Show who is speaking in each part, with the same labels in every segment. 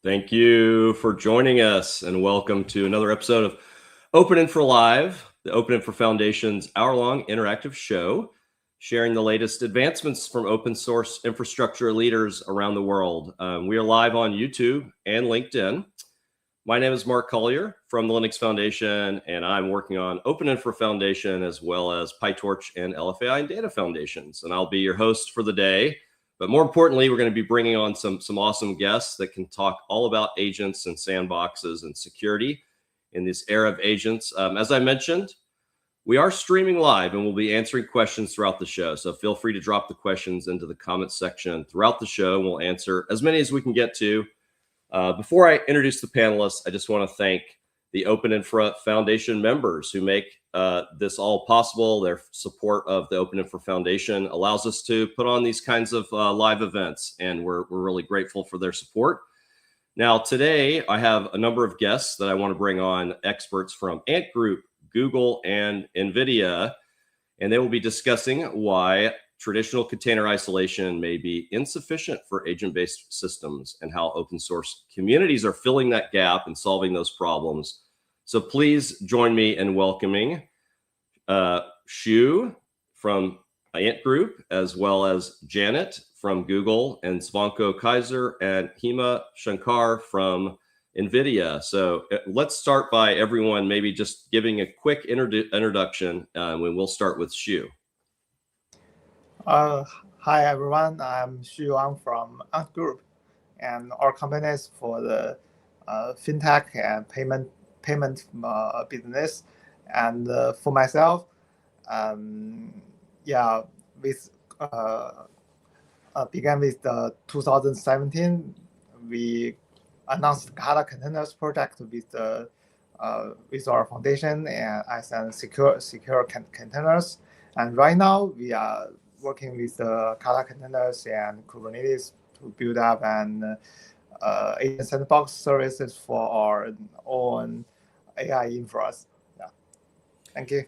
Speaker 1: Thank you for joining us and welcome to another episode of Open Infra Live, the Open Infra Foundation's hour-long interactive show, sharing the latest advancements from open source infrastructure leaders around the world. We are live on YouTube and LinkedIn. My name is Mark Collier from the Linux Foundation, and I'm working on Open Infra Foundation as well as PyTorch and LFAI and Data Foundations. And I'll be your host for the day. But more importantly, we're going to be bringing on some awesome guests that can talk all about agents and sandboxes and security in this era of agents. As I mentioned, we are streaming live and we'll be answering questions throughout the show. So feel free to drop the questions into the comments section throughout the show. And we'll answer as many as we can get to. Before I introduce the panelists, I just want to thank the Open Infra Foundation members who make this all possible. Their support of the Open Infra Foundation allows us to put on these kinds of live events, and we're really grateful for their support. Now, today, I have a number of guests that I want to bring on, experts from Ant Group, Google, and NVIDIA, and they will be discussing why traditional container isolation may be insufficient for agent-based systems and how open source communities are filling that gap and solving those problems. So please join me in welcoming Shu from Ant Group, as well as Janet from Google, and Zvonko Kaiser and Hema Shankar from NVIDIA. So let's start by everyone maybe just giving a quick introduction, and we'll start with Shu.
Speaker 2: Hi everyone, I'm Xu Wang from Ant Group, and our company is for the fintech and payment business. And for myself, began with the 2017. We announced Kata Containers project with our foundation and as an secure containers. And right now we are working with Kata Containers and Kubernetes to build up an agent sandbox services for our own AI infras. Yeah, thank you.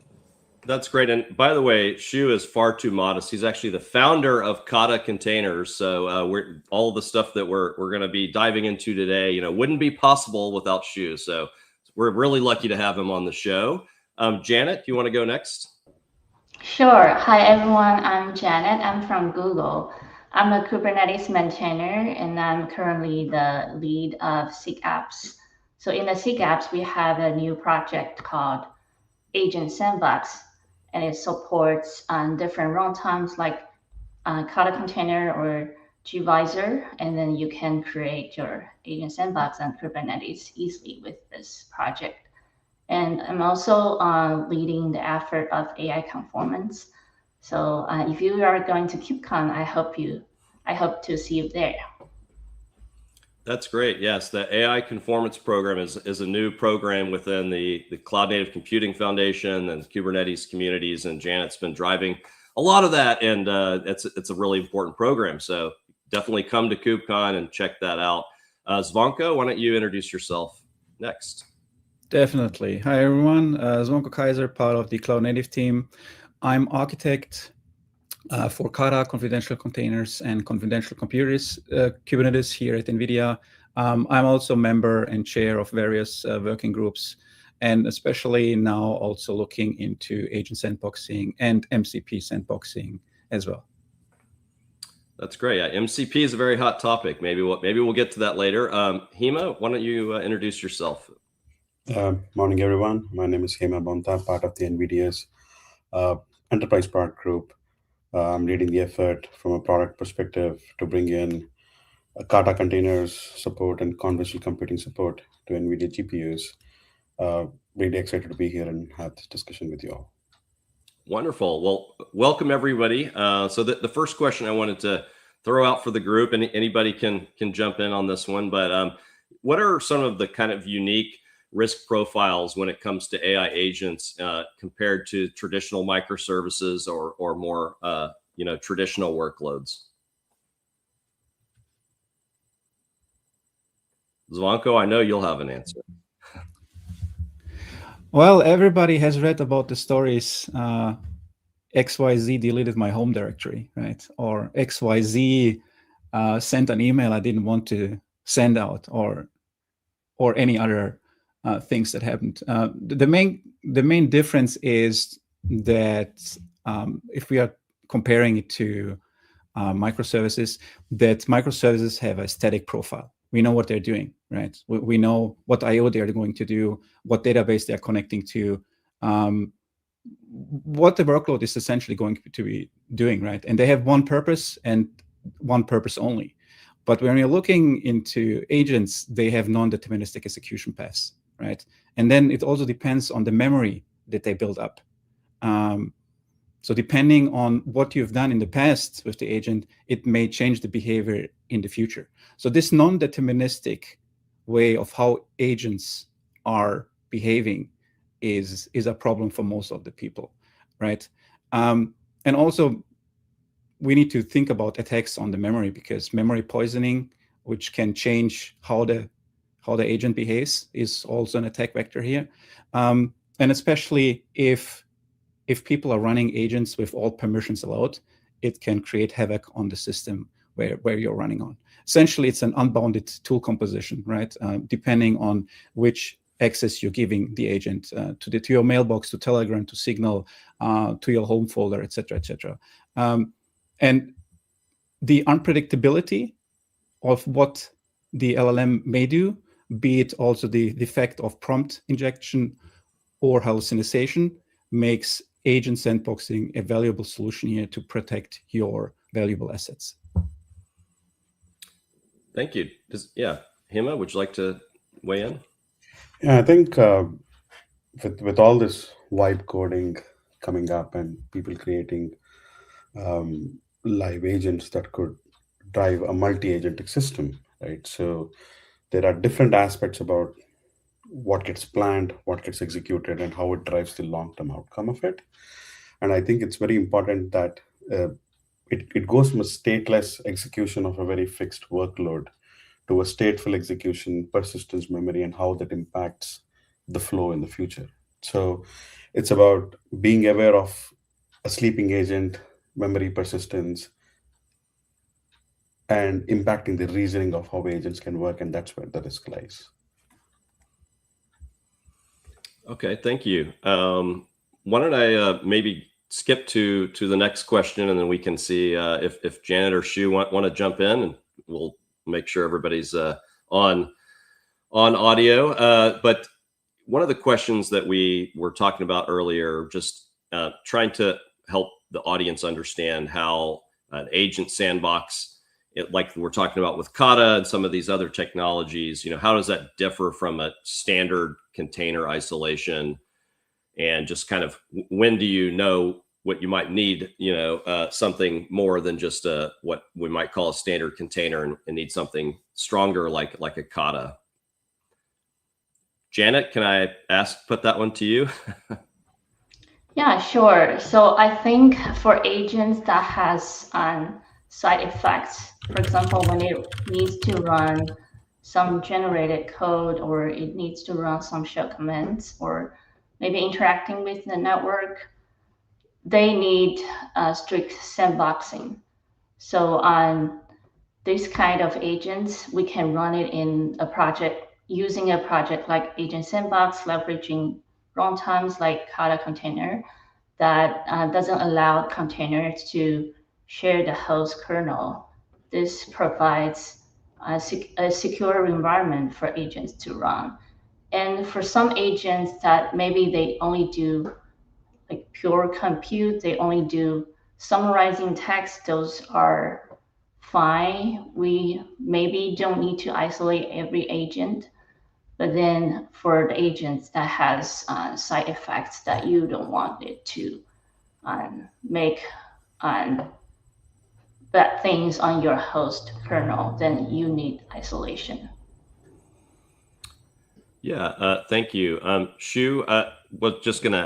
Speaker 1: That's great. And by the way, Shu is far too modest. He's actually the founder of Kata Containers. So we're all the stuff that we're going to be diving into today, wouldn't be possible without Shu. So we're really lucky to have him on the show. Janet, do you want to go next?
Speaker 3: Sure. Hi, everyone. I'm Janet. I'm from Google. I'm a Kubernetes maintainer, and I'm currently the lead of SIG-Apps. So in the SIG-Apps, we have a new project called Agent Sandbox, and it supports different runtimes like Kata Container or gvisor, and then you can create your Agent Sandbox on Kubernetes easily with this project. And I'm also leading the effort of AI conformance. So if you are going to KubeCon, I hope to see you there.
Speaker 1: That's great. Yes, the AI conformance program is a new program within the Cloud Native Computing Foundation and Kubernetes communities, and Janet's been driving a lot of that, and it's a really important program. So definitely come to KubeCon and check that out. Zvonko, why don't you introduce yourself next?
Speaker 4: Definitely. Hi, everyone. Zvonko Kaiser, part of the Cloud Native team. I'm architect for Kata, confidential containers, and confidential Kubernetes here at NVIDIA. I'm also member and chair of various working groups, and especially now also looking into agent sandboxing and MCP sandboxing as well.
Speaker 1: That's great. Yeah, MCP is a very hot topic. Maybe we'll get to that later. Hema, why don't you introduce yourself?
Speaker 5: Morning, everyone. My name is Hema Bonta, part of the NVIDIA's enterprise product group. I'm leading the effort from a product perspective to bring in Kata Containers support and conventional computing support to NVIDIA GPUs. Really excited to be here and have this discussion with you all.
Speaker 1: Wonderful. Well, welcome everybody. So the first question I wanted to throw out for the group, and anybody can jump in on this one, but what are some of the kind of unique risk profiles when it comes to AI agents compared to traditional microservices or more traditional workloads? Zvonko, I know you'll have an answer.
Speaker 4: Well, everybody has read about the stories. XYZ deleted my home directory, right? Or XYZ sent an email I didn't want to send out or any other things that happened. The main difference is that if we are comparing it to microservices, that microservices have a static profile. We know what they're doing, right? We know what IO they're going to do, what database they're connecting to, what the workload is essentially going to be doing, right? And they have one purpose and one purpose only. But when you're looking into agents, they have non-deterministic execution paths, right? And then it also depends on the memory that they build up. So depending on what you've done in the past with the agent, it may change the behavior in the future. So this non-deterministic way of how agents are behaving is a problem for most of the people, right? And also, we need to think about attacks on the memory, because memory poisoning, which can change how the agent behaves, is also an attack vector here. And especially if people are running agents with all permissions allowed, it can create havoc on the system where you're running on. Essentially, it's an unbounded tool composition, right? Depending on which access you're giving the agent to your mailbox, to Telegram, to Signal, to your home folder, et cetera, et cetera. And the unpredictability of what the LLM may do, be it also the effect of prompt injection or hallucination, makes agent sandboxing a valuable solution here to protect your valuable assets.
Speaker 1: Thank you. Hema, would you like to weigh in?
Speaker 5: Yeah, I think with all this vibe coding coming up and people creating live agents that could drive a multi-agentic system, right? So there are different aspects about what gets planned, what gets executed, and how it drives the long-term outcome of it. And I think it's very important that it goes from a stateless execution of a very fixed workload to a stateful execution, persistence memory, and how that impacts the flow in the future. So it's about being aware of a sleeping agent, memory persistence, and impacting the reasoning of how agents can work, and that's where the risk lies.
Speaker 1: Okay, thank you. Why don't I maybe skip to the next question, and then we can see if Janet or Shu want to jump in, and we'll make sure everybody's on audio. But one of the questions that we were talking about earlier, just trying to help the audience understand how an agent sandbox, like we're talking about with Kata and some of these other technologies, how does that differ from a standard container isolation? And just kind of, when do you know what you might need, something more than just what we might call a standard container, and need something stronger like a Kata? Janet, can I put that one to you?
Speaker 3: Yeah, sure. So I think for agents that has side effects, for example, when it needs to run some generated code, or it needs to run some shell commands, or maybe interacting with the network, they need strict sandboxing. So on this kind of agents, we can run it in a project, using a project like Agent Sandbox, leveraging runtimes like Kata Container that doesn't allow containers to share the host kernel. This provides a secure environment for agents to run. And for some agents that maybe they only do like pure compute, they only do summarizing text, those are fine. We maybe don't need to isolate every agent. But then for the agents that has side effects that you don't want it to make bad things on your host kernel, then you need isolation.
Speaker 1: Yeah, thank you. Shu, was just going to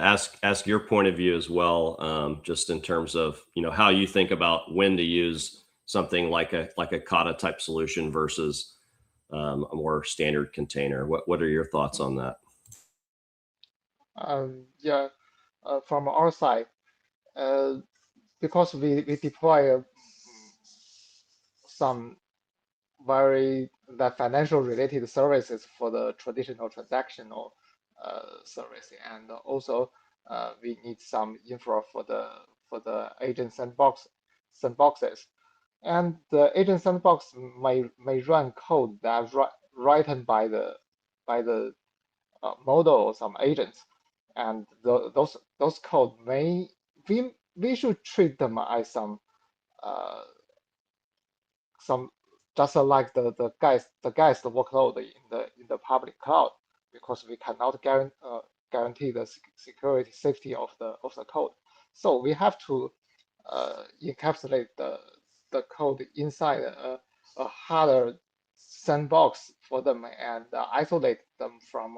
Speaker 1: ask your point of view as well, just in terms of how you think about when to use something like a Kata type solution versus a more standard container. What are your thoughts on that?
Speaker 2: From our side, because we deploy some the financial related services for the traditional transactional service, and also we need some infra for the agent sandboxes, and the agent sandbox may run code that's written by the model or some agents, and those code we should treat them as uh, some just like the guys workload in the public cloud, because we cannot guarantee the security safety of the code. So we have to encapsulate the code inside a harder sandbox for them, and isolate them from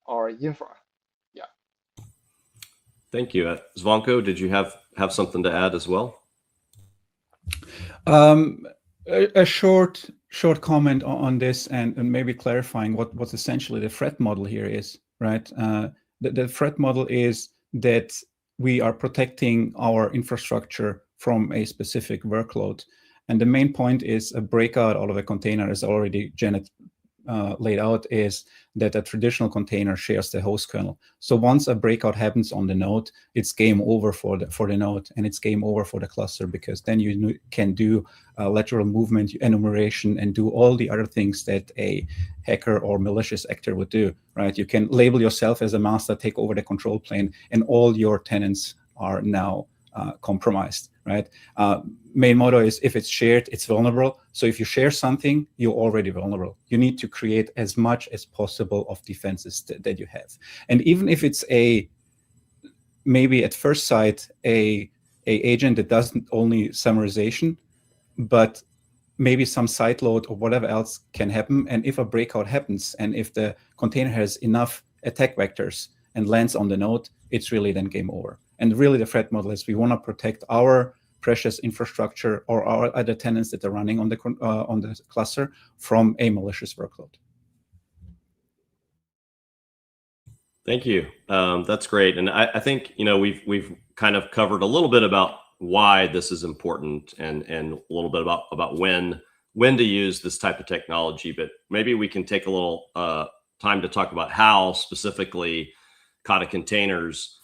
Speaker 2: our infra. Yeah.
Speaker 1: Thank you. Zvonko, did you have something to add as well?
Speaker 4: A short comment on this, and maybe clarifying what's essentially the threat model here is, right? The threat model is that we are protecting our infrastructure from a specific workload. And the main point is a breakout out of a container, as already Janet laid out, is that a traditional container shares the host kernel. So once a breakout happens on the node, it's game over for the node, and it's game over for the cluster, because then you can do lateral movement, enumeration, and do all the other things that a hacker or malicious actor would do, right? You can label yourself as a master, take over the control plane, and all your tenants are now compromised, right? Main motto is, if it's shared, it's vulnerable. So if you share something, you're already vulnerable. You need to create as much as possible of defenses that you have. And even if it's maybe at first sight, a agent that doesn't only summarization, but maybe some side load or whatever else can happen. And if a breakout happens, and if the container has enough attack vectors and lands on the node, it's really then game over. And really the threat model is, we want to protect our precious infrastructure or our other tenants that are running on the cluster from a malicious workload.
Speaker 1: Thank you. That's great. And I think, we've kind of covered a little bit about why this is important, and a little bit about when to use this type of technology, but maybe we can take a little time to talk about how specifically Kata Containers,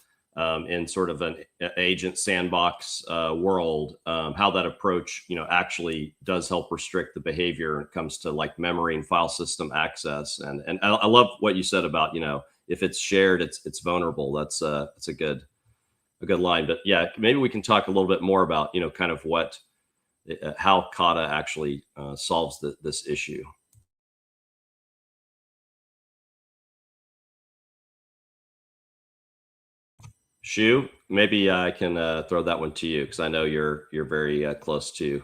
Speaker 1: in sort of an agent sandbox world, how that approach, actually does help restrict the behavior when it comes to like memory and file system access. And I love what you said about, if it's shared, it's vulnerable. That's a good line. But yeah, maybe we can talk a little bit more about, kind of how Kata actually solves this issue. Shu, maybe I can throw that one to you, because I know you're very close to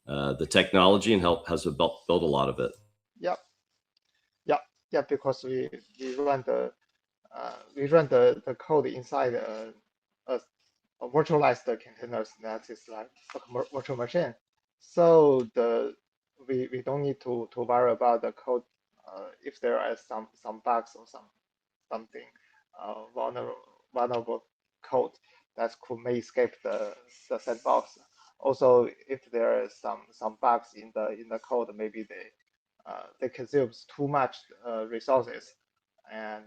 Speaker 1: the technology and has built a lot of it.
Speaker 2: Yeah, because we run the code inside a virtualized containers that is like a virtual machine. So we don't need to worry about the code if there are some bugs or something vulnerable code that may escape the sandbox. Also, if there are some bugs in the code, maybe they consume too much resources, and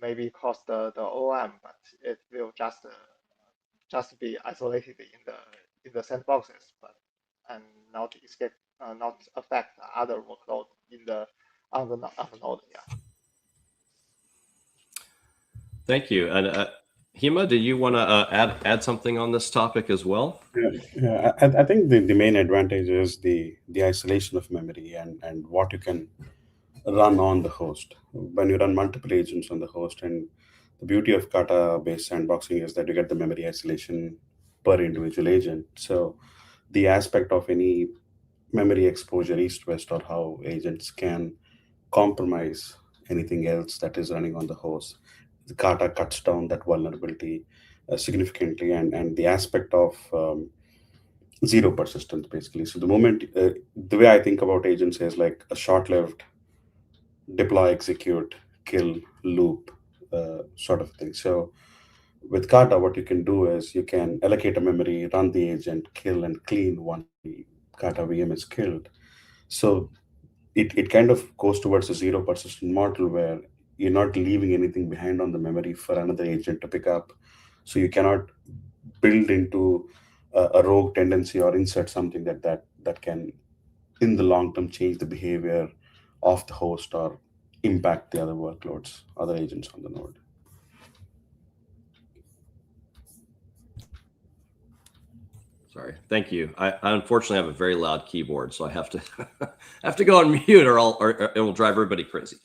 Speaker 2: maybe cost the OM, but it will just be isolated in the sandboxes, but and not escape, not affect other workload on the node. Yeah.
Speaker 1: Thank you. And Hima, do you want to add something on this topic as well?
Speaker 5: Yeah, I think the main advantage is the isolation of memory and what you can run on the host. When you run multiple agents on the host, and the beauty of Kata-based sandboxing is that you get the memory isolation per individual agent. So the aspect of any memory exposure east-west, or how agents can compromise anything else that is running on the host, the Kata cuts down that vulnerability significantly, and the aspect of zero persistence, basically. So the way I think about agents is like a short-lived deploy, execute, kill, loop sort of thing. So with Kata, what you can do is you can allocate a memory, run the agent, kill and clean once the Kata VM is killed. So it kind of goes towards a zero persistent model where you're not leaving anything behind on the memory for another agent to pick up. So you cannot build into a rogue tendency or insert something that can, in the long term, change the behavior of the host or impact the other workloads, other agents on the node.
Speaker 1: Sorry, thank you. I unfortunately have a very loud keyboard, so I have to have to go on mute, or it will drive everybody crazy.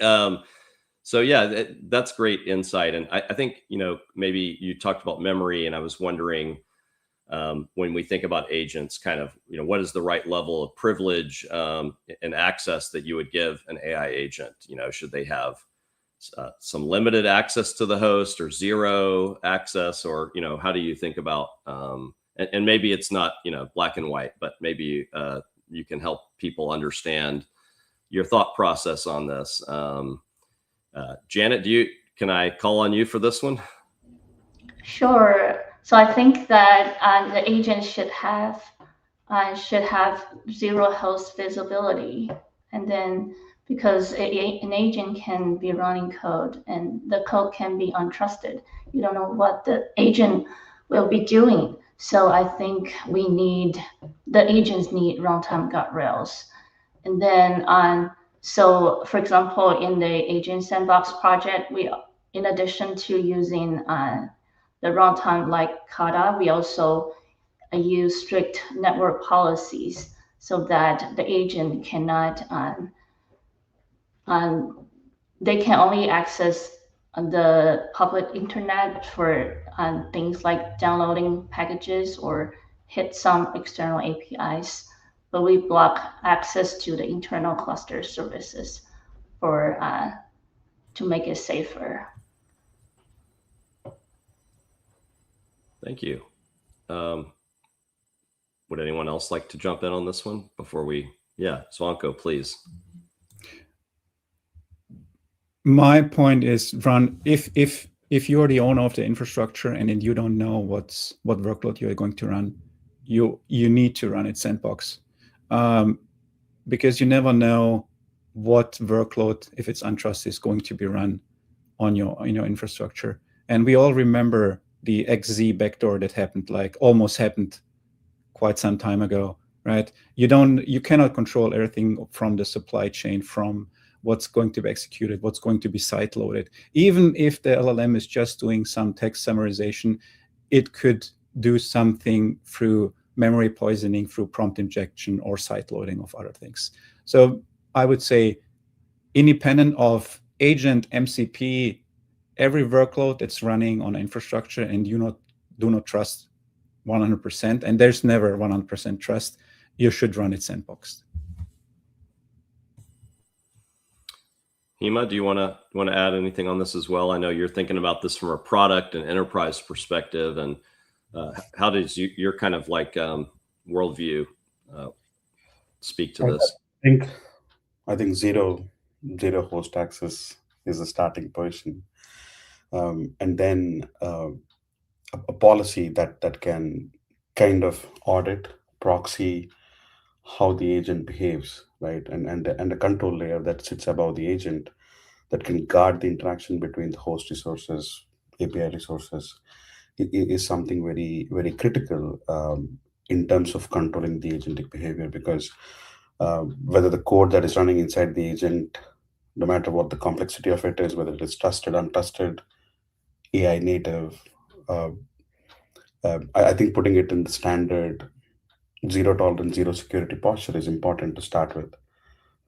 Speaker 1: So yeah, that's great insight, and I think maybe you talked about memory, and I was wondering when we think about agents, kind of what is the right level of privilege and access that you would give an AI agent? Should they have some limited access to the host, or zero access, or how do you think about and maybe it's not black and white, but maybe you can help people understand your thought process on this. Janet, can I call on you for this one?
Speaker 3: Sure. So I think that the agent should have zero host visibility, and then because an agent can be running code and the code can be untrusted, you don't know what the agent will be doing. So I think the agents need runtime guardrails. And then so for example, in the agent sandbox project, in addition to using the runtime like Kata, we also use strict network policies so that the agent cannot they can only access the public internet for things like downloading packages or hit some external APIs, but we block access to the internal cluster services for to make it safer.
Speaker 1: Thank you. Would anyone else like to jump in on this one before we? Yeah, Swanko, please.
Speaker 4: My point is, run if you're the owner of the infrastructure and then you don't know what workload you're going to run, you need to run it sandbox, because you never know what workload, if it's untrusted, is going to be run on your infrastructure. And we all remember the XZ backdoor that almost happened quite some time ago, right? You cannot control everything from the supply chain, from what's going to be executed, what's going to be side loaded. Even if the LLM is just doing some text summarization, it could do something through memory poisoning, through prompt injection, or side loading of other things. So I would say, independent of agent MCP, every workload that's running on infrastructure and you do not trust 100%, and there's never 100% trust, you should run it sandboxed.
Speaker 1: Hema, do you want to add anything on this as well? I know you're thinking about this from a product and enterprise perspective, and how does your kind of like worldview speak to this?
Speaker 5: I think zero host access is a starting position, and then a policy that can kind of audit, proxy how the agent behaves, right? And a control layer that sits above the agent that can guard the interaction between the host resources, API resources, is something very, very critical in terms of controlling the agentic behavior, because whether the code that is running inside the agent, no matter what the complexity of it is, whether it is trusted, untrusted, AI native, I think putting it in the standard zero tolerance, zero security posture is important to start with,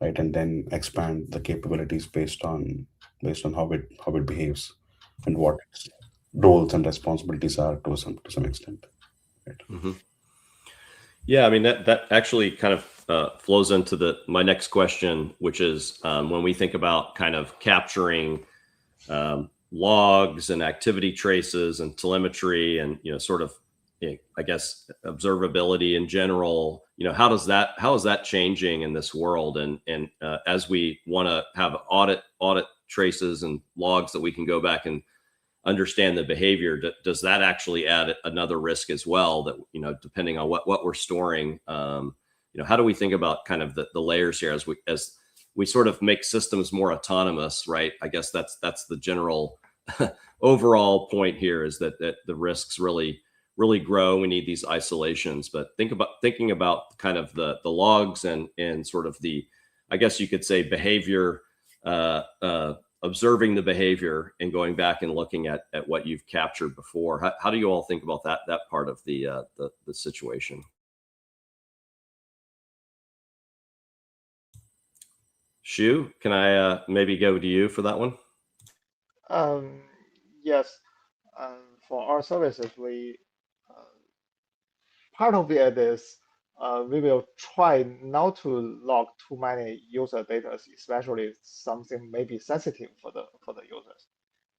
Speaker 5: right? And then expand the capabilities based on how it behaves and what its roles and responsibilities are to some extent. Right?
Speaker 1: Mm-hmm. Yeah, I mean that actually kind of flows into my next question, which is when we think about kind of capturing logs and activity traces and telemetry and sort of I guess observability in general, how is that changing in this world? And as we want to have audit traces and logs that we can go back and understand the behavior, does that actually add another risk as well, that depending on what we're storing, how do we think about kind of the layers here as we sort of make systems more autonomous, right? I guess that's the general overall point here, is that the risks really grow. We need these isolations, but thinking about kind of the logs and sort of the, I guess you could say, behavior, observing the behavior and going back and looking at what you've captured before. How do you all think about that part of the situation? Shu, can I maybe go to you for that one?
Speaker 2: Yes. For our services, part of it is we will try not to log too many user data, especially something maybe sensitive for the users.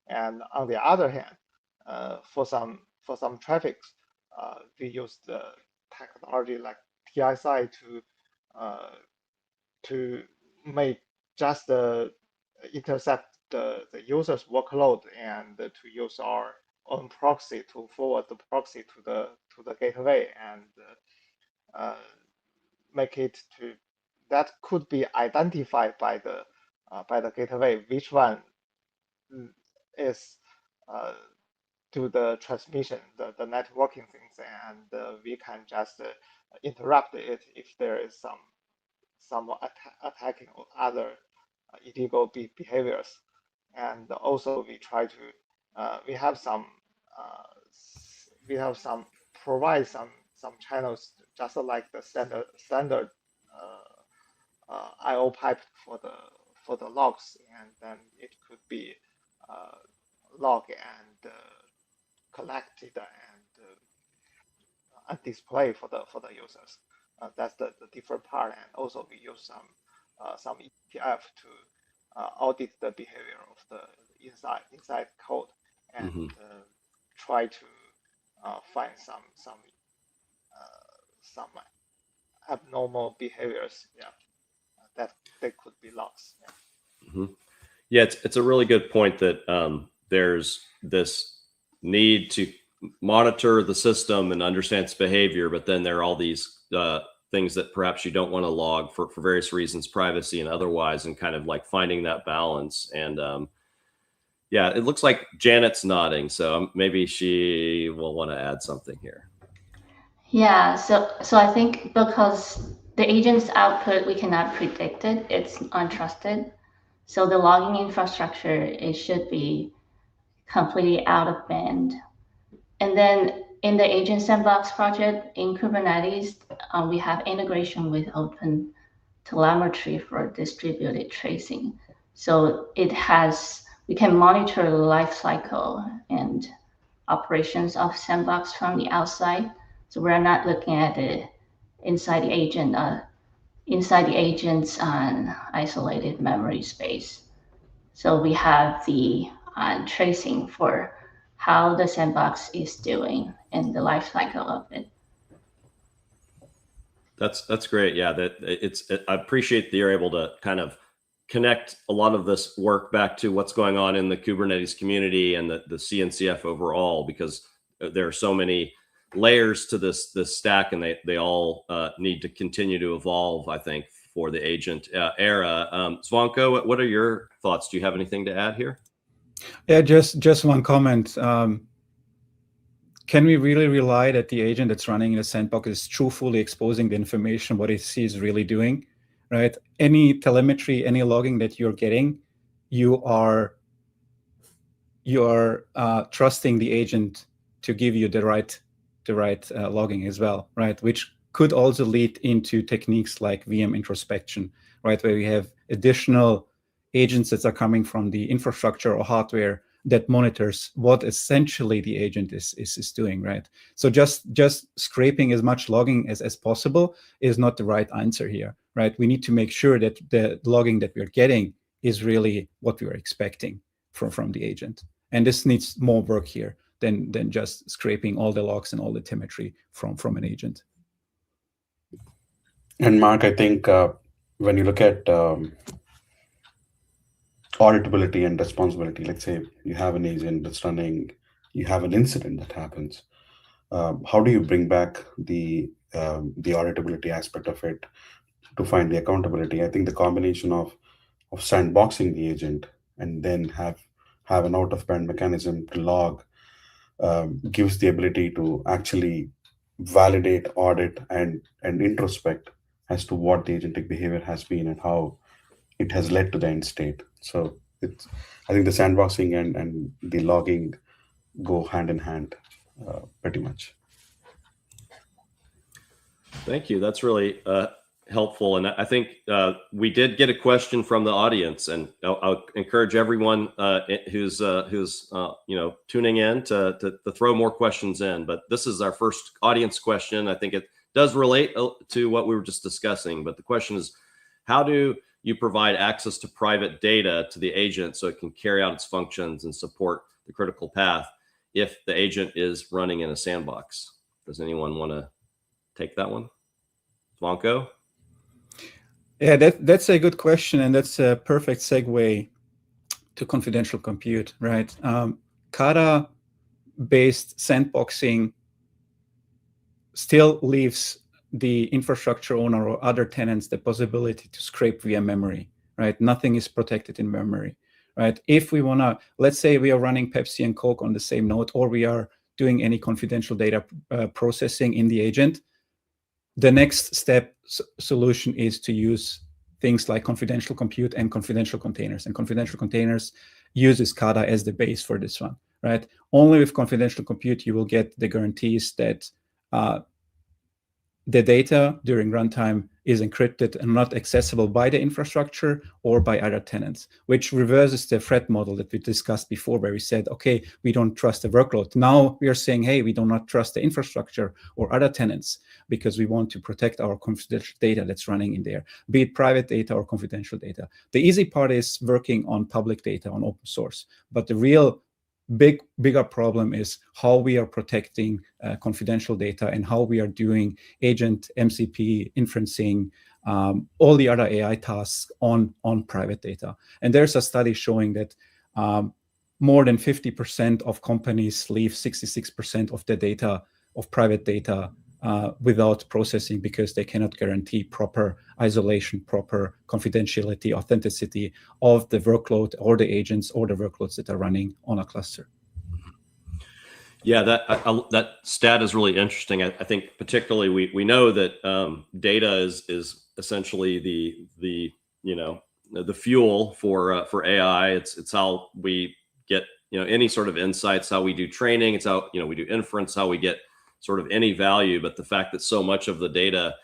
Speaker 2: And on the other hand, for some traffics, we use the technology like TSI to make just intercept the user's workload, and to use our own proxy to forward the proxy to the gateway, and make it to that could be identified by the gateway which one is to the transmission, the networking things, and we can just interrupt it if there is some attacking or other illegal behaviors. And also we try to provide some channels just like the standard IO pipe for the logs, and then it could be log and collected and display for the users. That's the different part. And also we use some ETF to audit the behavior of the inside code, and try to find some abnormal behaviors. Yeah, that they could be logs. Yeah.
Speaker 1: Yeah, it's a really good point that there's this need to monitor the system and understand its behavior, but then there are all these things that perhaps you don't want to log for various reasons, privacy and otherwise, and kind of like finding that balance. And yeah, it looks like Janet's nodding, so maybe she will want to add something here.
Speaker 3: Yeah, so I think because the agent's output, we cannot predict it, it's untrusted. So the logging infrastructure, it should be completely out of band. And then in the agent sandbox project in Kubernetes, we have integration with open telemetry for distributed tracing. So we can monitor the life cycle and operations of sandbox from the outside. So we're not looking at it inside the agent's isolated memory space. So we have the tracing for how the sandbox is doing and the life cycle of it.
Speaker 1: That's great. Yeah, I appreciate that you're able to kind of connect a lot of this work back to what's going on in the Kubernetes community and the CNCF overall, because there are so many layers to this stack, and they all need to continue to evolve, I think, for the agent era. Zvonko, what are your thoughts? Do you have anything to add here?
Speaker 4: Yeah, just one comment. Can we really rely that the agent that's running in a sandbox is truthfully exposing the information, what it sees really doing, right? Any telemetry, any logging that you're getting, you are trusting the agent to give you the right logging as well, right? Which could also lead into techniques like VM introspection, right? Where we have additional agents that are coming from the infrastructure or hardware that monitors what essentially the agent is doing, right? So just scraping as much logging as possible is not the right answer here, right? We need to make sure that the logging that we're getting is really what we are expecting from the agent. And this needs more work here than just scraping all the logs and all the telemetry from an agent.
Speaker 5: And Mark, I think when you look at auditability and responsibility, let's say you have an agent that's running, you have an incident that happens. How do you bring back the the auditability aspect of it, to find the accountability. I think the combination of sandboxing the agent and then have an out-of-band mechanism to log gives the ability to actually validate, audit, and introspect as to what the agentic behavior has been and how it has led to the end state. So I think the sandboxing and the logging go hand in hand pretty much.
Speaker 1: Thank you. That's really helpful. And I think we did get a question from the audience, and I'll encourage everyone who's tuning in to throw more questions in. But this is our first audience question. I think it does relate to what we were just discussing. But the question is, how do you provide access to private data to the agent so it can carry out its functions and support the critical path if the agent is running in a sandbox? Does anyone want to take that one? Zvonko?
Speaker 4: Yeah, that's a good question, and that's a perfect segue to confidential compute, right? Kata-based sandboxing still leaves the infrastructure owner or other tenants the possibility to scrape via memory, right? Nothing is protected in memory, right? If we want to, let's say we are running Pepsi and Coke on the same node, or we are doing any confidential data processing in the agent, the next step solution is to use things like confidential compute and confidential containers. And confidential containers uses Kata as the base for this one, right? Only with confidential compute, you will get the guarantees that the data during runtime is encrypted and not accessible by the infrastructure or by other tenants, which reverses the threat model that we discussed before, where we said, okay, we don't trust the workload. Now we are saying, hey, we do not trust the infrastructure or other tenants because we want to protect our confidential data that's running in there, be it private data or confidential data. The easy part is working on public data on open source, but the real bigger problem is how we are protecting confidential data and how we are doing agent, MCP, inferencing, all the other AI tasks on private data. And there's a study showing that more than 50% of companies leave 66% of their data, of private data, without processing because they cannot guarantee proper isolation, proper confidentiality, authenticity of the workload or the agents or the workloads that are running on a cluster.
Speaker 1: Yeah, that stat is really interesting. I think particularly we know that data is essentially the fuel for AI. It's how we get any sort of insights, how we do training. It's how we do inference, how we get sort of any value. But the fact that so much of the data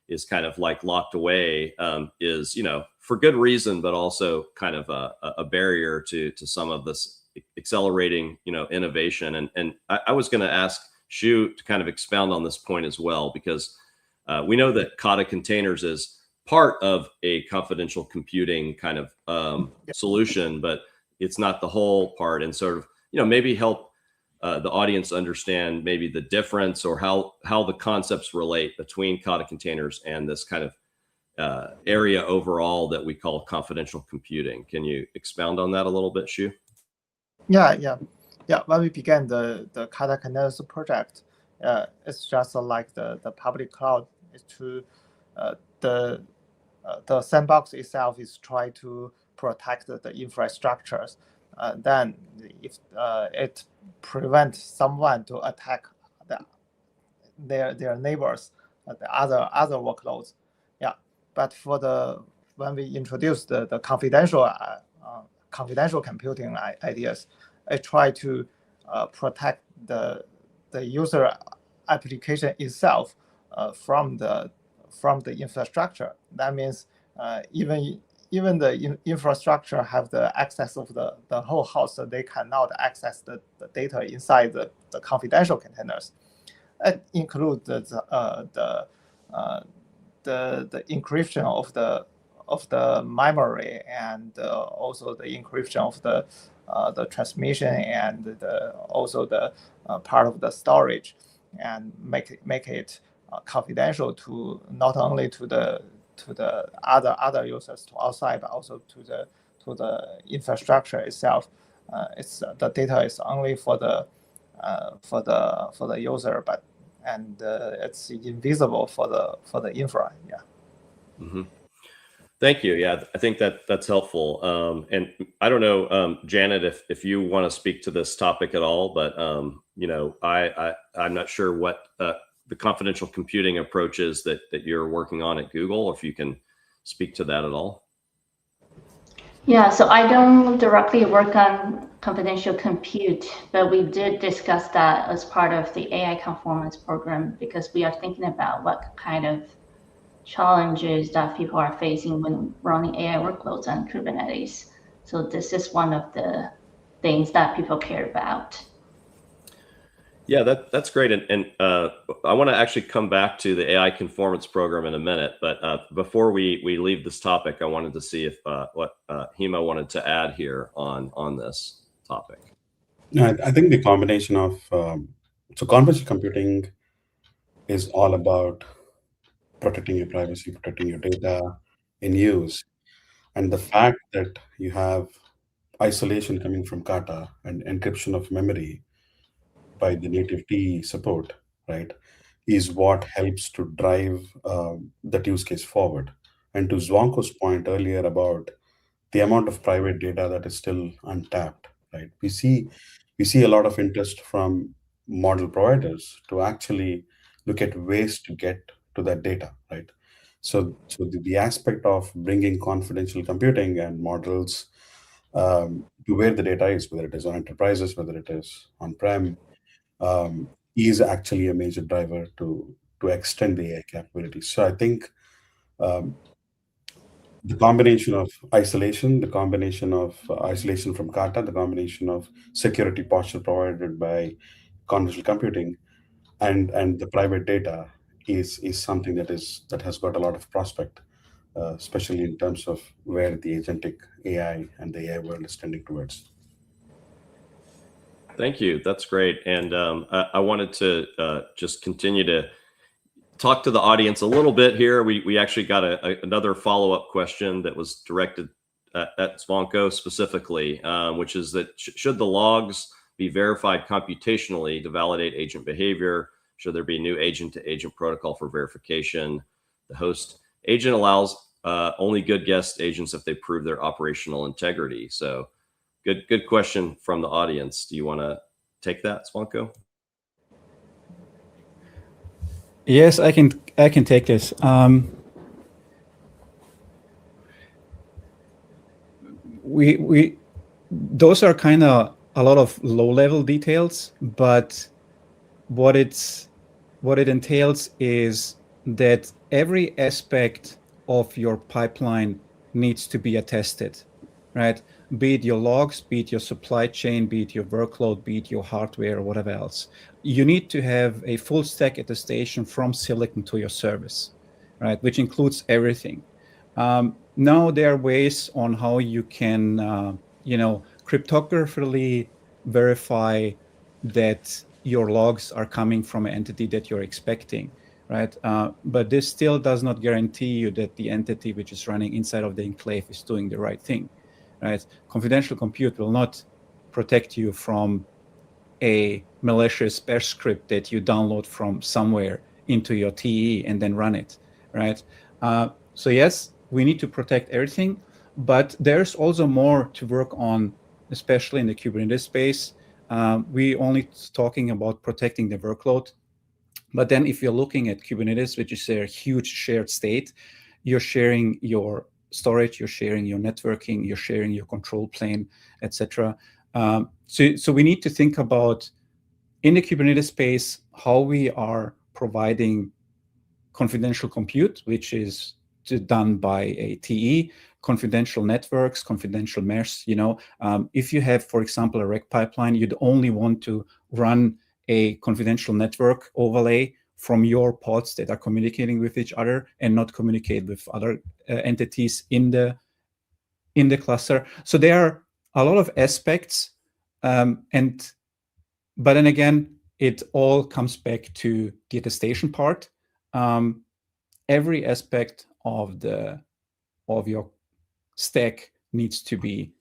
Speaker 1: is kind of like locked away is for good reason, but also kind of a barrier to some of this accelerating innovation. And I was going to ask Shu to kind of expound on this point as well, because we know that Kata Containers is part of a confidential computing kind of solution, but it's not the whole part. And sort of maybe help the audience understand maybe the difference or how the concepts relate between Kata Containers and this kind of area overall that we call confidential computing. Can you expound on that a little bit, Shu?
Speaker 2: Yeah. When we began the Kata Containers project, it's just like the public cloud. Is to the sandbox itself is try to protect the infrastructures. Then if it prevents someone to attack their neighbors, the other workloads. Yeah, but when we introduced the confidential computing ideas, I try to protect the user application itself from the infrastructure. That means even the infrastructure have the access of the whole house, so they cannot access the data inside the confidential containers. It includes the encryption of the memory and also the encryption of the transmission and also the part of the storage, and make it confidential to not only to the other users to outside, but also to the infrastructure itself. It's the data is only for the user, but and it's invisible for the infra. Yeah.
Speaker 1: Mm-hmm. Thank you. Yeah, I think that's helpful. And I don't know, Janet, if you want to speak to this topic at all, but I'm not sure what the confidential computing approach is that you're working on at Google. If you can speak to that at all.
Speaker 3: Yeah, so I don't directly work on confidential compute, but we did discuss that as part of the AI conformance program, because we are thinking about what kind of challenges that people are facing when running AI workloads on Kubernetes. So this is one of the things that people care about.
Speaker 1: Yeah, that's great. And I want to actually come back to the AI conformance program in a minute. But before we leave this topic, I wanted to see if what Hema wanted to add here on this topic.
Speaker 5: I think the combination of so confidential computing is all about protecting your privacy, protecting your data in use, and the fact that you have isolation coming from Kata and encryption of memory by the native TE support, right, is what helps to drive that use case forward. And to Zwanko's point earlier about the amount of private data that is still untapped, right? We see a lot of interest from model providers to actually look at ways to get to that data, right? So the aspect of bringing confidential computing and models to where the data is, whether it is on enterprises, whether it is on-prem, is actually a major driver to extend the AI capabilities. So I think the combination of isolation, the combination of isolation from Kata, the combination of security posture provided by confidential computing, and the private data is something that has got a lot of prospect, especially in terms of where the agentic AI and the AI world is tending towards.
Speaker 1: Thank you. That's great. And I wanted to just continue to talk to the audience a little bit here. We actually got another follow-up question that was directed at Zwanko specifically, which is that should the logs be verified computationally to validate agent behavior? Should there be a new agent-to-agent protocol for verification? The host agent allows only good guessed agents if they prove their operational integrity. So good question from the audience. Do you want to take that, Zwanko?
Speaker 4: Yes, I can take this. We those are kind of a lot of low-level details, but what it entails is that every aspect of your pipeline needs to be attested, right? Be it your logs, be it your supply chain, be it your workload, be it your hardware, or whatever else. You need to have a full stack attestation from silicon to your service, right? Which includes everything. Now there are ways on how you can, cryptographically verify that your logs are coming from an entity that you're expecting, right? But this still does not guarantee you that the entity which is running inside of the enclave is doing the right thing, right? Confidential compute will not protect you from a malicious bash script that you download from somewhere into your TE and then run it, right? So yes, we need to protect everything, but there's also more to work on, especially in the Kubernetes space. We only talking about protecting the workload, but then if you're looking at Kubernetes, which is a huge shared state, you're sharing your storage, you're sharing your networking, you're sharing your control plane, etc. So we need to think about, in the Kubernetes space, how we are providing confidential compute, which is done by a TE, confidential networks, confidential mesh. If you have, for example, a rec pipeline, you'd only want to run a confidential network overlay from your pods that are communicating with each other and not communicate with other entities in the cluster. So there are a lot of aspects, but then again, it all comes back to the attestation part. Every aspect of your stack needs to be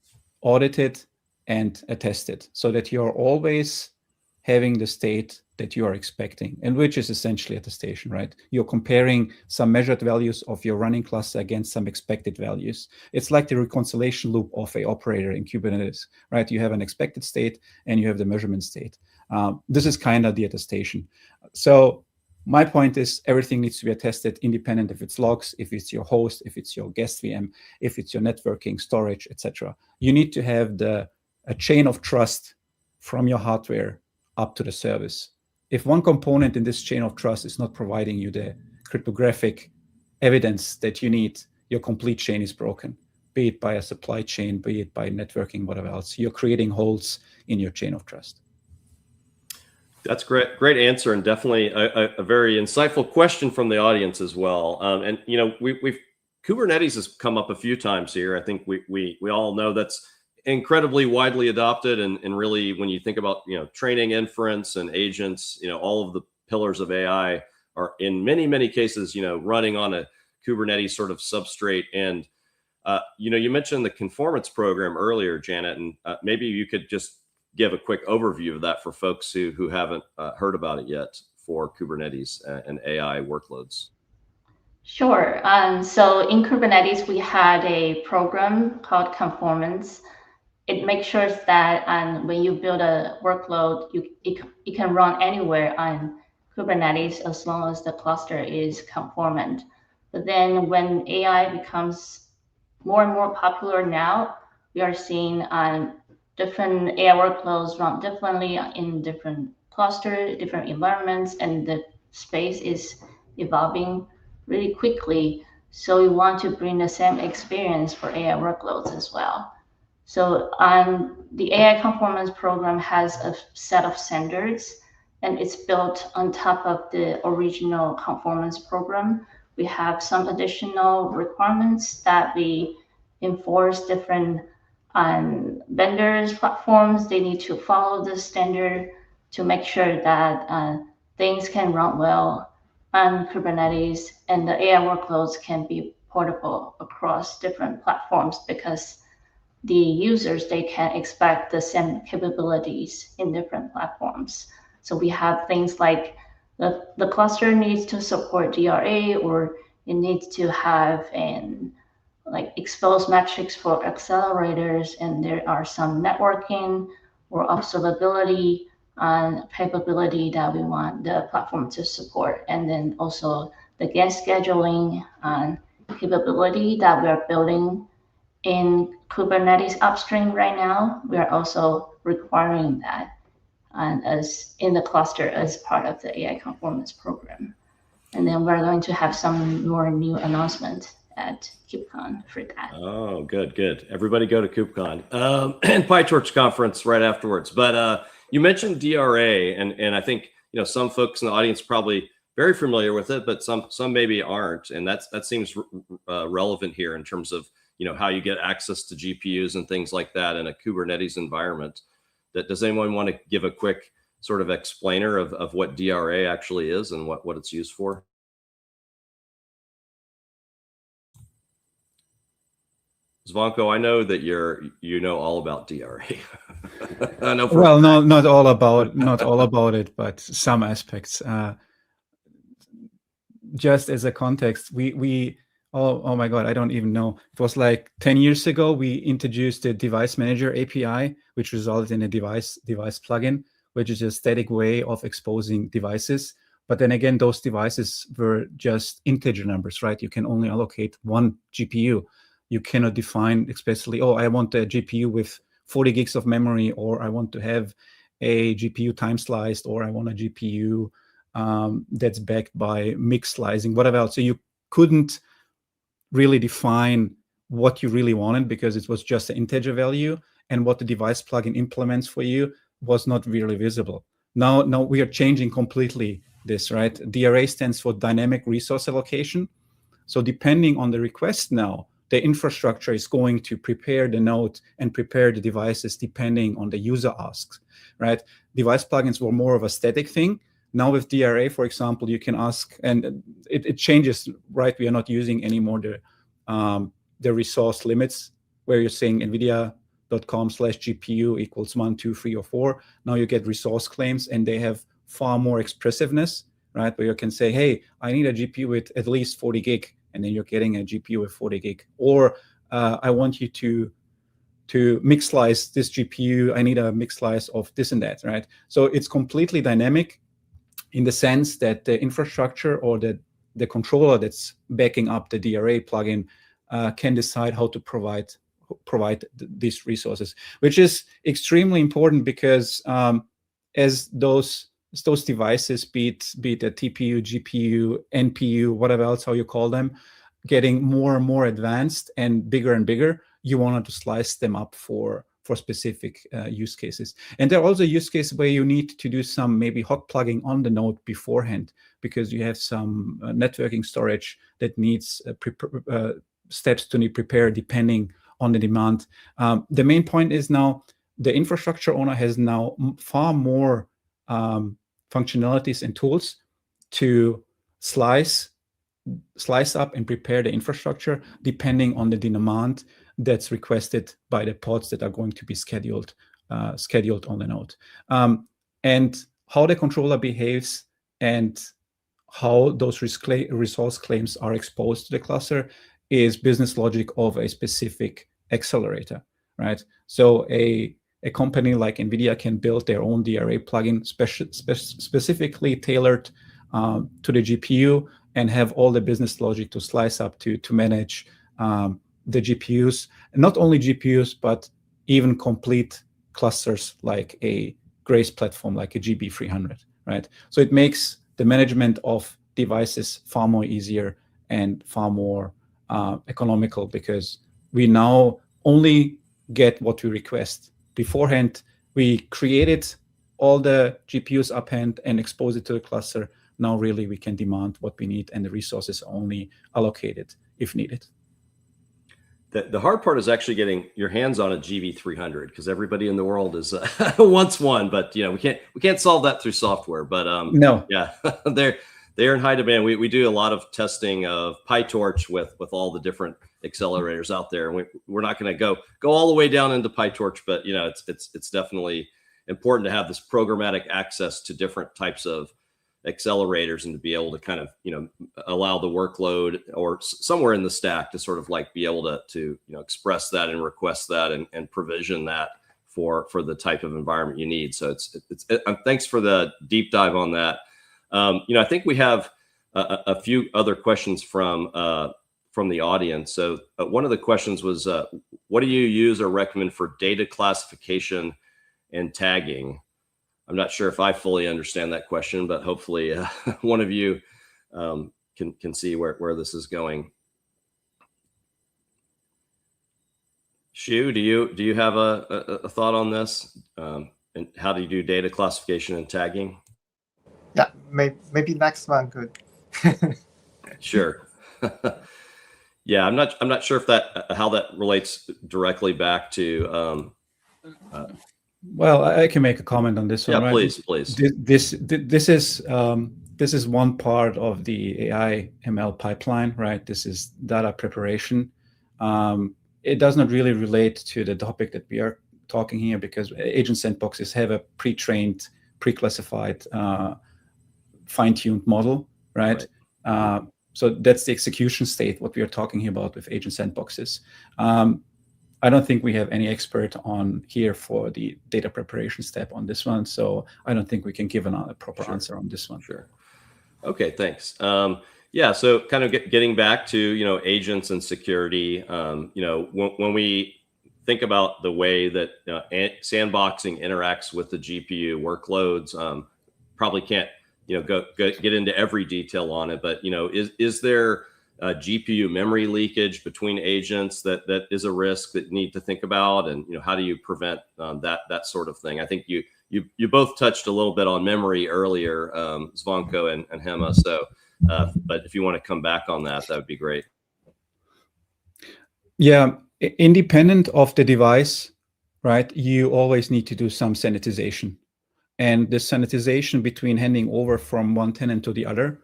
Speaker 4: audited and attested so that you're always having the state that you are expecting, and which is essentially attestation, right? You're comparing some measured values of your running cluster against some expected values. It's like the reconciliation loop of a operator in Kubernetes, right? You have an expected state and you have the measurement state. This is kind of the attestation. So my point is everything needs to be attested independent if it's logs, if it's your host, if it's your guest VM, if it's your networking, storage, etc. You need to have a chain of trust from your hardware up to the service. If one component in this chain of trust is not providing you the cryptographic evidence that you need, your complete chain is broken, be it by a supply chain, be it by networking, whatever else. You're creating holes in your chain of trust.
Speaker 1: That's great answer, and definitely a very insightful question from the audience as well. And you know, we've Kubernetes has come up a few times here. I think we all know that's incredibly widely adopted, and really when you think about, you know, training, inference, and agents, you know, all of the pillars of AI are in many cases, you know, running on a Kubernetes sort of substrate. And you know, you mentioned the conformance program earlier, Janet, and maybe you could just give a quick overview of that for folks who haven't heard about it yet for Kubernetes and AI workloads.
Speaker 3: Sure. So in Kubernetes, we had a program called Conformance. It makes sure that when you build a workload, it can run anywhere on Kubernetes as long as the cluster is conformant. But then when AI becomes more and more popular now, we are seeing different AI workloads run differently in different clusters, different environments, and the space is evolving really quickly. So we want to bring the same experience for AI workloads as well. So the AI conformance program has a set of standards, and it's built on top of the original conformance program. We have some additional requirements that we enforce different vendors, platforms. They need to follow the standard to make sure that things can run well on Kubernetes, and the AI workloads can be portable across different platforms, because the users, they can expect the same capabilities in different platforms. So we have things like the cluster needs to support DRA, or it needs to have like exposed metrics for accelerators, and there are some networking or observability capability that we want the platform to support. And then also the guest scheduling capability that we are building in Kubernetes upstream right now. We are also requiring that as in the cluster as part of the AI conformance program. And then we're going to have some more new announcement at KubeCon for that.
Speaker 1: Oh, good. Everybody go to KubeCon and PyTorch conference right afterwards. But you mentioned DRA, and I think, you know, some folks in the audience probably very familiar with it, but some maybe aren't, and that seems relevant here in terms of, you know, how you get access to GPUs and things like that in a Kubernetes environment. Does anyone want to give a quick sort of explainer of what DRA actually is and what it's used for? Zvonko, I know that you know all about DRA.
Speaker 4: Well, not all about it, but some aspects. Just as a context, we oh my God, I don't even know. It was like 10 years ago we introduced the Device Manager API, which resulted in a device plugin, which is a static way of exposing devices. But then again, those devices were just integer numbers, right? You can only allocate one GPU. You cannot define explicitly, oh, I want a GPU with 40 gigs of memory, or I want to have a GPU time sliced, or I want a GPU that's backed by mixed slicing, whatever else. So you couldn't really define what you really wanted because it was just an integer value, and what the device plugin implements for you was not really visible. Now we are changing completely this, right? DRA stands for dynamic resource allocation. So depending on the request now, the infrastructure is going to prepare the node and prepare the devices depending on the user asks, right? Device plugins were more of a static thing. Now with DRA, for example, you can ask, and it changes, right? We are not using anymore the resource limits where you're saying NVIDIA.com/GPU equals 1, 2, 3, or 4. Now you get resource claims, and they have far more expressiveness, right? Where you can say, hey, I need a GPU with at least 40 gig, and then you're getting a GPU with 40 gig. Or I want you to mix slice this GPU, I need a mix slice of this and that, right? So it's completely dynamic in the sense that the infrastructure or the controller that's backing up the DRA plugin can decide how to provide these resources, which is extremely important because as those devices, be it a TPU, GPU, NPU, whatever else, how you call them, getting more and more advanced and bigger, you want to slice them up for specific use cases. And there are also use cases where you need to do some maybe hot plugging on the node beforehand because you have some networking storage that needs steps to need prepared depending on the demand. The main point is now the infrastructure owner has now far more functionalities and tools to slice up and prepare the infrastructure depending on the demand that's requested by the pods that are going to be scheduled on the node. And how the controller behaves and how those resource claims are exposed to the cluster is business logic of a specific accelerator, right? So a company like NVIDIA can build their own DRA plugin specifically tailored to the GPU and have all the business logic to slice up to manage the GPUs, and not only GPUs, but even complete clusters like a Grace platform, like a GB300, right? So it makes the management of devices far more easier and far more economical because we now only get what we request. Beforehand, we created all the GPUs uphand and expose it to the cluster. Now really we can demand what we need and the resources are only allocated if needed.
Speaker 1: The hard part is actually getting your hands on a GB300 because everybody in the world is wants one, but we can't solve that through software. But
Speaker 4: no,
Speaker 1: yeah, they're in high demand. We do a lot of testing of PyTorch with all the different accelerators out there. We're not going to go all the way down into PyTorch, but it's definitely important to have this programmatic access to different types of accelerators and to be able to kind of allow the workload or somewhere in the stack to sort of like be able to express that and request that and provision that for the type of environment you need. So it's thanks for the deep dive on that. I think we have a few other questions from the audience. So one of the questions was, what do you use or recommend for data classification and tagging? I'm not sure if I fully understand that question, but hopefully one of you can see where this is going. Shu, do you have a thought on this? And how do you do data classification and tagging?
Speaker 2: Yeah, maybe next one could.
Speaker 1: Sure. Yeah, I'm not sure if how that relates directly back to.
Speaker 4: Well, I can make a comment on this one.
Speaker 1: Yeah,
Speaker 4: right?
Speaker 1: please.
Speaker 4: This is one part of the AI ML pipeline, right? This is data preparation. It does not really relate to the topic that we are talking here because agent sandboxes have a pre-trained, pre-classified, fine-tuned model, right? So that's the execution state, what we are talking here about with agent sandboxes. I don't think we have any expert on here for the data preparation step on this one. So I don't think we can give a proper answer on this one.
Speaker 1: Sure. Okay, thanks. Yeah, so kind of getting back to, agents and security, when we think about the way that sandboxing interacts with the GPU workloads, probably can't, get into every detail on it, but, is there GPU memory leakage between agents that is a risk that you need to think about, and how do you prevent that sort of thing? I think you both touched a little bit on memory earlier, Zvonko and Hema. So, but if you want to come back on that would be great.
Speaker 4: Yeah, independent of the device, right? You always need to do some sanitization, and the sanitization between handing over from one tenant to the other.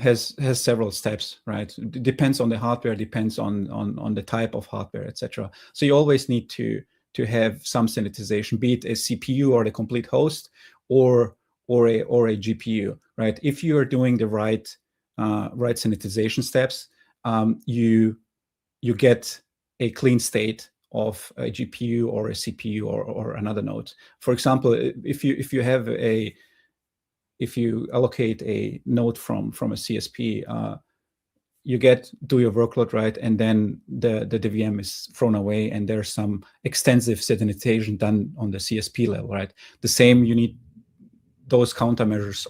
Speaker 4: Has several steps, right? It depends on the hardware, depends on the type of hardware, etc. So you always need to have some sanitization, be it a CPU or the complete host, or a GPU, right? If you are doing the right sanitization steps, you get a clean state of a GPU or a CPU or another node. For example, if you allocate a node from a CSP, you do your workload, right, and then the VM is thrown away, and there's some extensive sanitization done on the CSP level, right? The same, you need those countermeasures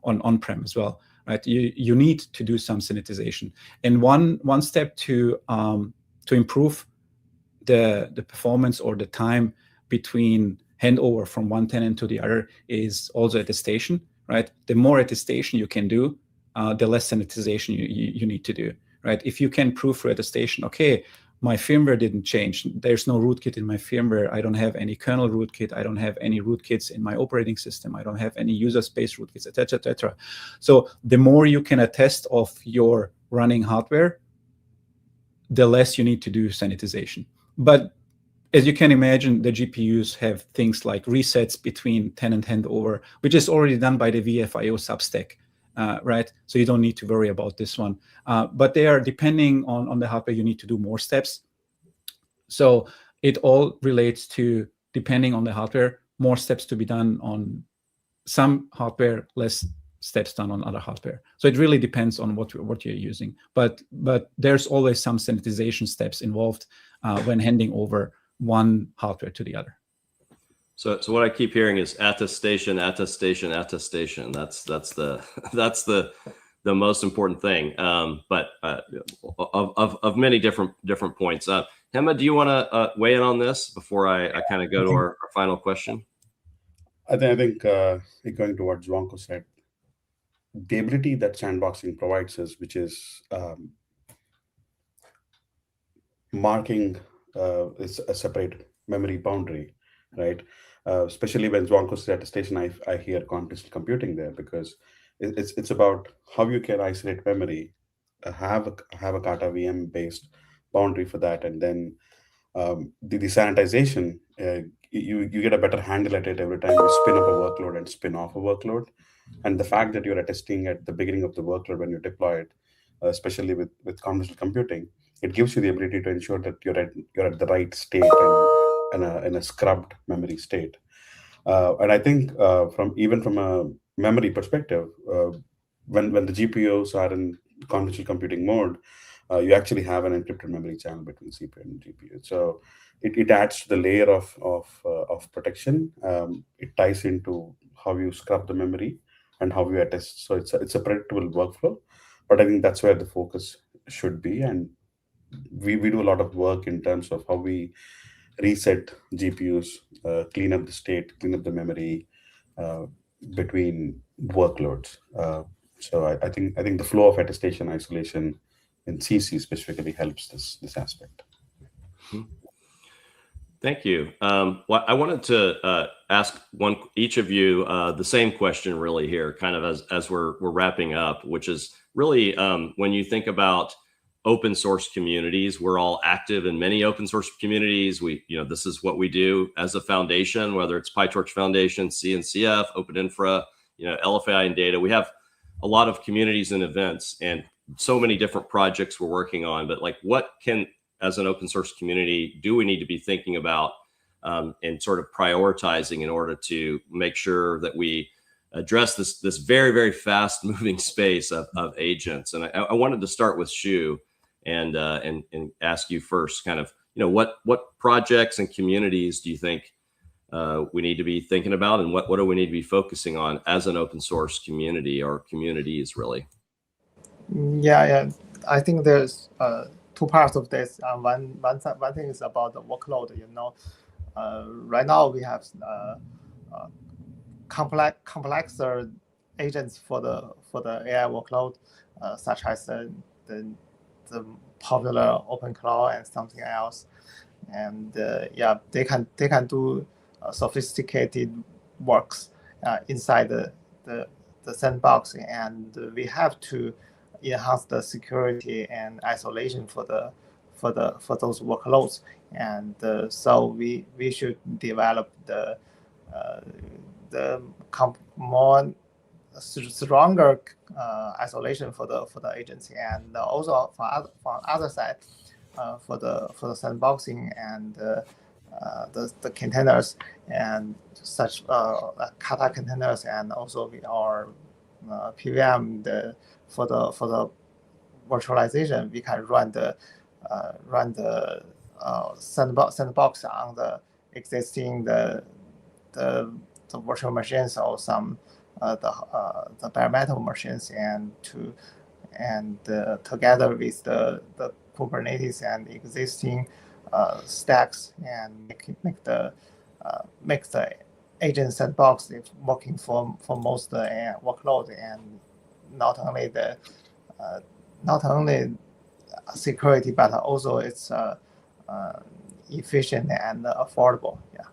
Speaker 4: on-prem as well, right? You need to do some sanitization. And one step to improve the performance or the time between handover from one tenant to the other is also attestation, right? The more attestation you can do, the less sanitization you need to do, right? If you can prove for attestation, okay, my firmware didn't change. There's no rootkit in my firmware. I don't have any kernel rootkit. I don't have any rootkits in my operating system. I don't have any user space rootkits, et cetera, et cetera. So the more you can attest of your running hardware, the less you need to do sanitization. But as you can imagine, the GPUs have things like resets between tenant handover, which is already done by the VFIO substack, right? So you don't need to worry about this one. But they are, depending on the hardware, you need to do more steps. So it all relates to, depending on the hardware, more steps to be done on some hardware, less steps done on other hardware. So it really depends on what you're using. But there's always some sanitization steps involved when handing over one hardware to the other.
Speaker 1: So what I keep hearing is attestation, attestation, attestation. That's the most important thing. But of many different points. Hema, do you want to weigh in on this before I kind of go to our final question?
Speaker 5: I think going to what Zvonko said, the ability that sandboxing provides us, which is marking is a separate memory boundary, right? Especially when Zvonko says attestation, I hear contextual computing there, because it's about how you can isolate memory, have a Kata VM based boundary for that, and then the sanitization, you get a better handle at it every time you spin up a workload and spin off a workload. And the fact that you're attesting at the beginning of the workload when you deploy it, especially with convolutional computing, it gives you the ability to ensure that you're at the right state and in a scrubbed memory state. And I think from a memory perspective, when the GPUs are in convolutional computing mode, you actually have an encrypted memory channel between CPU and GPU. So it adds to the layer of protection. It ties into how you scrub the memory and how you attest. So it's a predictable workflow. But I think that's where the focus should be. And we do a lot of work in terms of how we reset GPUs, clean up the state, clean up the memory between workloads. So I think the flow of attestation isolation in CC specifically helps this aspect.
Speaker 1: Thank you. Well, I wanted to ask each of you the same question, really, here, kind of as we're wrapping up, which is really when you think about open source communities, we're all active in many open source communities. This is what we do as a foundation, whether it's PyTorch Foundation, CNCF, Open Infra, LFAI and data. We have a lot of communities and events and so many different projects we're working on. But what can, as an open source community, do we need to be thinking about and sort of prioritizing in order to make sure that we address this very, very fast moving space of agents? And I wanted to start with Shu and ask you first, kind of, what projects and communities do you think we need to be thinking about, and what do we need to be focusing on as an open source community, or communities, really?
Speaker 2: Yeah. I think there's two parts of this. One thing is about the workload. Right now we have complexer agents for the AI workload, such as the popular OpenClaw and something else, and they can do sophisticated works inside the sandbox, and we have to enhance the security and isolation for those workloads, and so we should develop the more stronger isolation for the agency, and also from other side, for the sandboxing and the containers and such Kata containers, and also our PVM for the virtualization, we can run the sandbox on the existing the virtual machines or some the bare metal machines, and together with the Kubernetes and existing stacks, and make the agent sandbox working for most workload, and not only security, but also it's efficient and affordable. Yeah.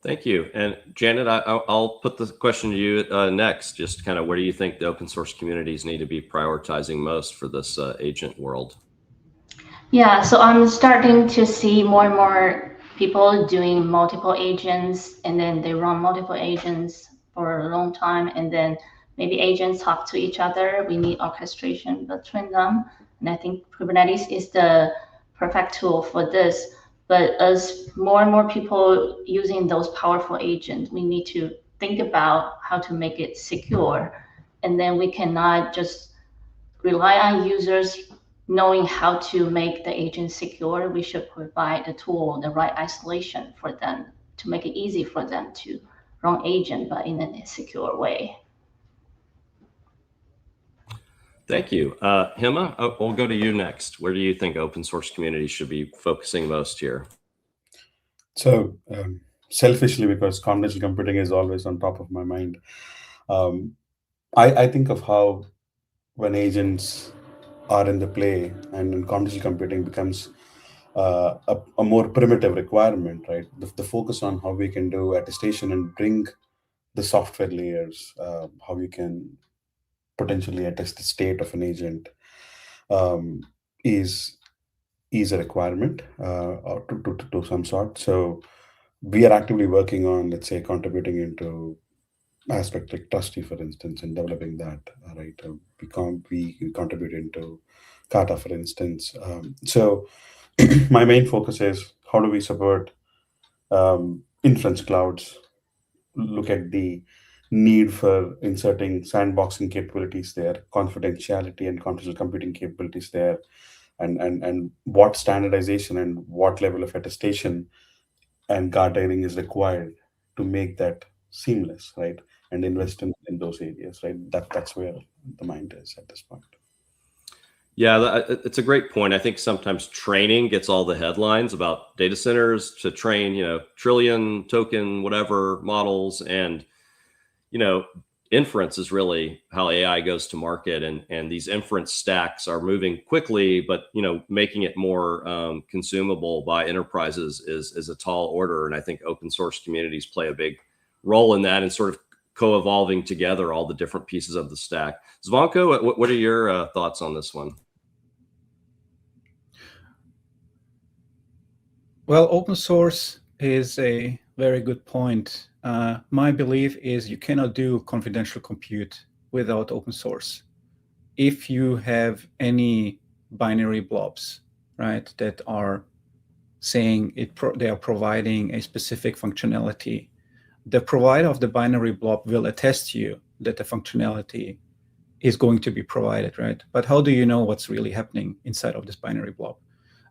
Speaker 1: Thank you. And Janet, I'll put the question to you next. Just kind of where do you think the open source communities need to be prioritizing most for this agent world?
Speaker 3: Yeah, so I'm starting to see more and more people doing multiple agents, and then they run multiple agents for a long time, and then maybe agents talk to each other. We need orchestration between them. And I think Kubernetes is the perfect tool for this. But as more and more people using those powerful agents, we need to think about how to make it secure. And then we cannot just rely on users knowing how to make the agent secure. We should provide the tool, the right isolation for them to make it easy for them to run agent, but in a secure way.
Speaker 1: Thank you. Hema, we'll go to you next. Where do you think open source communities should be focusing most here?
Speaker 5: So selfishly, because conventional computing is always on top of my mind, I think of how when agents are in the play and when conventional computing becomes a more primitive requirement, right? The focus on how we can do attestation and bring the software layers, how you can potentially attest the state of an agent, is a requirement or to some sort. So we are actively working on, let's say, contributing into aspect like Trusty, for instance, and developing that, right? We contribute into Kata, for instance. So my main focus is how do we support inference clouds, look at the need for inserting sandboxing capabilities there, confidentiality and conventional computing capabilities there, and what standardization and what level of attestation and guardrailing is required to make that seamless, right? And invest in those areas, right? That's where the mind is at this point.
Speaker 1: Yeah, it's a great point. I think sometimes training gets all the headlines about data centers to train, trillion token, whatever models. And, inference is really how AI goes to market. And these inference stacks are moving quickly, but, making it more consumable by enterprises is a tall order. And I think open source communities play a big role in that and sort of co-evolving together all the different pieces of the stack. Zvonko, what are your thoughts on this one?
Speaker 4: Well, open source is a very good point. My belief is you cannot do confidential compute without open source. If you have any binary blobs, right, that are saying they are providing a specific functionality, the provider of the binary blob will attest to you that the functionality is going to be provided, right? But how do you know what's really happening inside of this binary blob?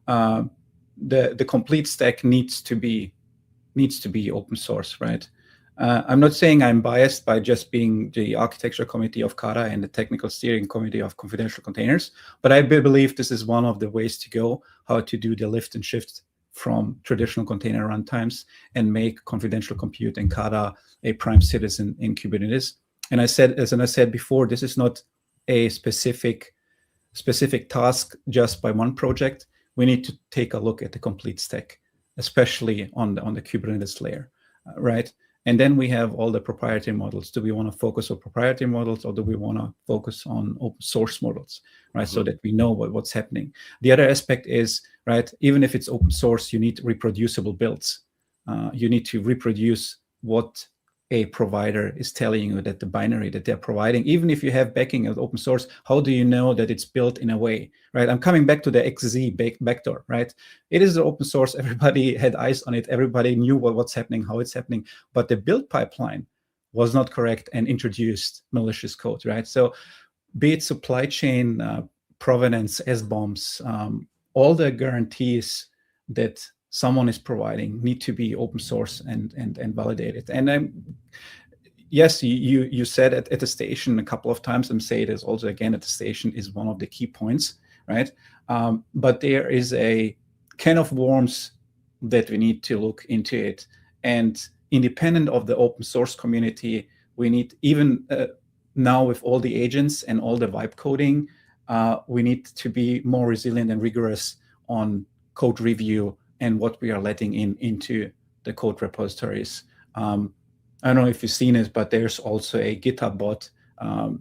Speaker 4: The complete stack needs to be open source, right? I'm not saying I'm biased by just being the architecture committee of Kata and the technical steering committee of confidential containers, but I believe this is one of the ways to go, how to do the lift and shift from traditional container runtimes and make confidential compute and Kata a prime citizen in Kubernetes. And as I said before, this is not a specific task just by one project. We need to take a look at the complete stack, especially on the Kubernetes layer, right? And then we have all the proprietary models. Do we want to focus on proprietary models, or do we want to focus on open source models, right? Mm-hmm. So that we know what's happening. The other aspect is, right, even if it's open source, you need reproducible builds. You need to reproduce what a provider is telling you that the binary that they're providing, even if you have backing of open source, how do you know that it's built in a way, right? I'm coming back to the XZ backdoor, right? It is the open source. Everybody had eyes on it. Everybody knew what's happening, how it's happening, but the build pipeline was not correct and introduced malicious code, right? So be it supply chain, provenance, SBOMs, all the guarantees that someone is providing need to be open source and validated. And yes, you said at the station a couple of times, and say it is also again at the station is one of the key points, right? But there is a can of worms that we need to look into it. And independent of the open source community, we need even now with all the agents and all the vibe coding, we need to be more resilient and rigorous on code review and what we are letting into the code repositories. I don't know if you've seen it, but there's also a GitHub bot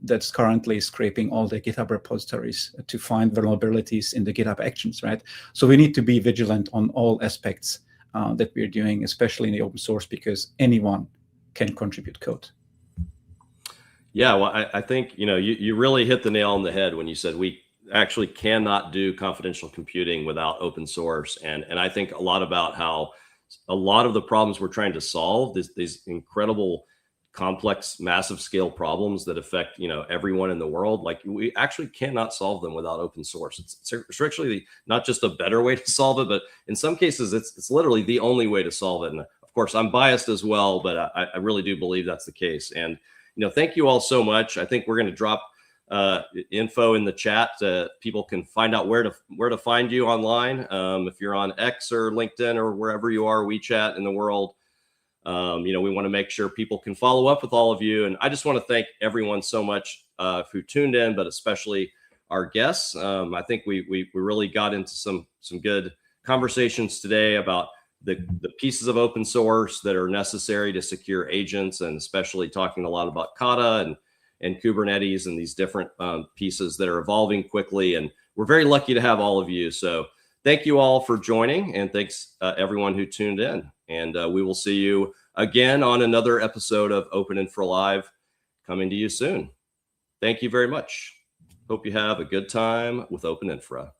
Speaker 4: that's currently scraping all the GitHub repositories to find vulnerabilities in the GitHub actions, right? So we need to be vigilant on all aspects that we're doing, especially in the open source, because anyone can contribute code.
Speaker 1: Yeah, well, I think you really hit the nail on the head when you said we actually cannot do confidential computing without open source, and I think a lot about how a lot of the problems we're trying to solve, these incredible, complex, massive scale problems that affect everyone in the world, like we actually cannot solve them without open source. It's actually not just a better way to solve it, but in some cases it's literally the only way to solve it. And of course, I'm biased as well, but I really do believe that's the case. And thank you all so much. I think we're going to drop info in the chat. People can find out where to find you online. If you're on X or LinkedIn or wherever you are, WeChat in the world, we want to make sure people can follow up with all of you. And I just want to thank everyone so much who tuned in, but especially our guests. I think we really got into some good conversations today about the pieces of open source that are necessary to secure agents, and especially talking a lot about Kata and Kubernetes and these different pieces that are evolving quickly. And we're very lucky to have all of you. So thank you all for joining, and thanks everyone who tuned in. And we will see you again on another episode of Open Infra Live, coming to you soon. Thank you very much. Hope you have a good time with Open Infra.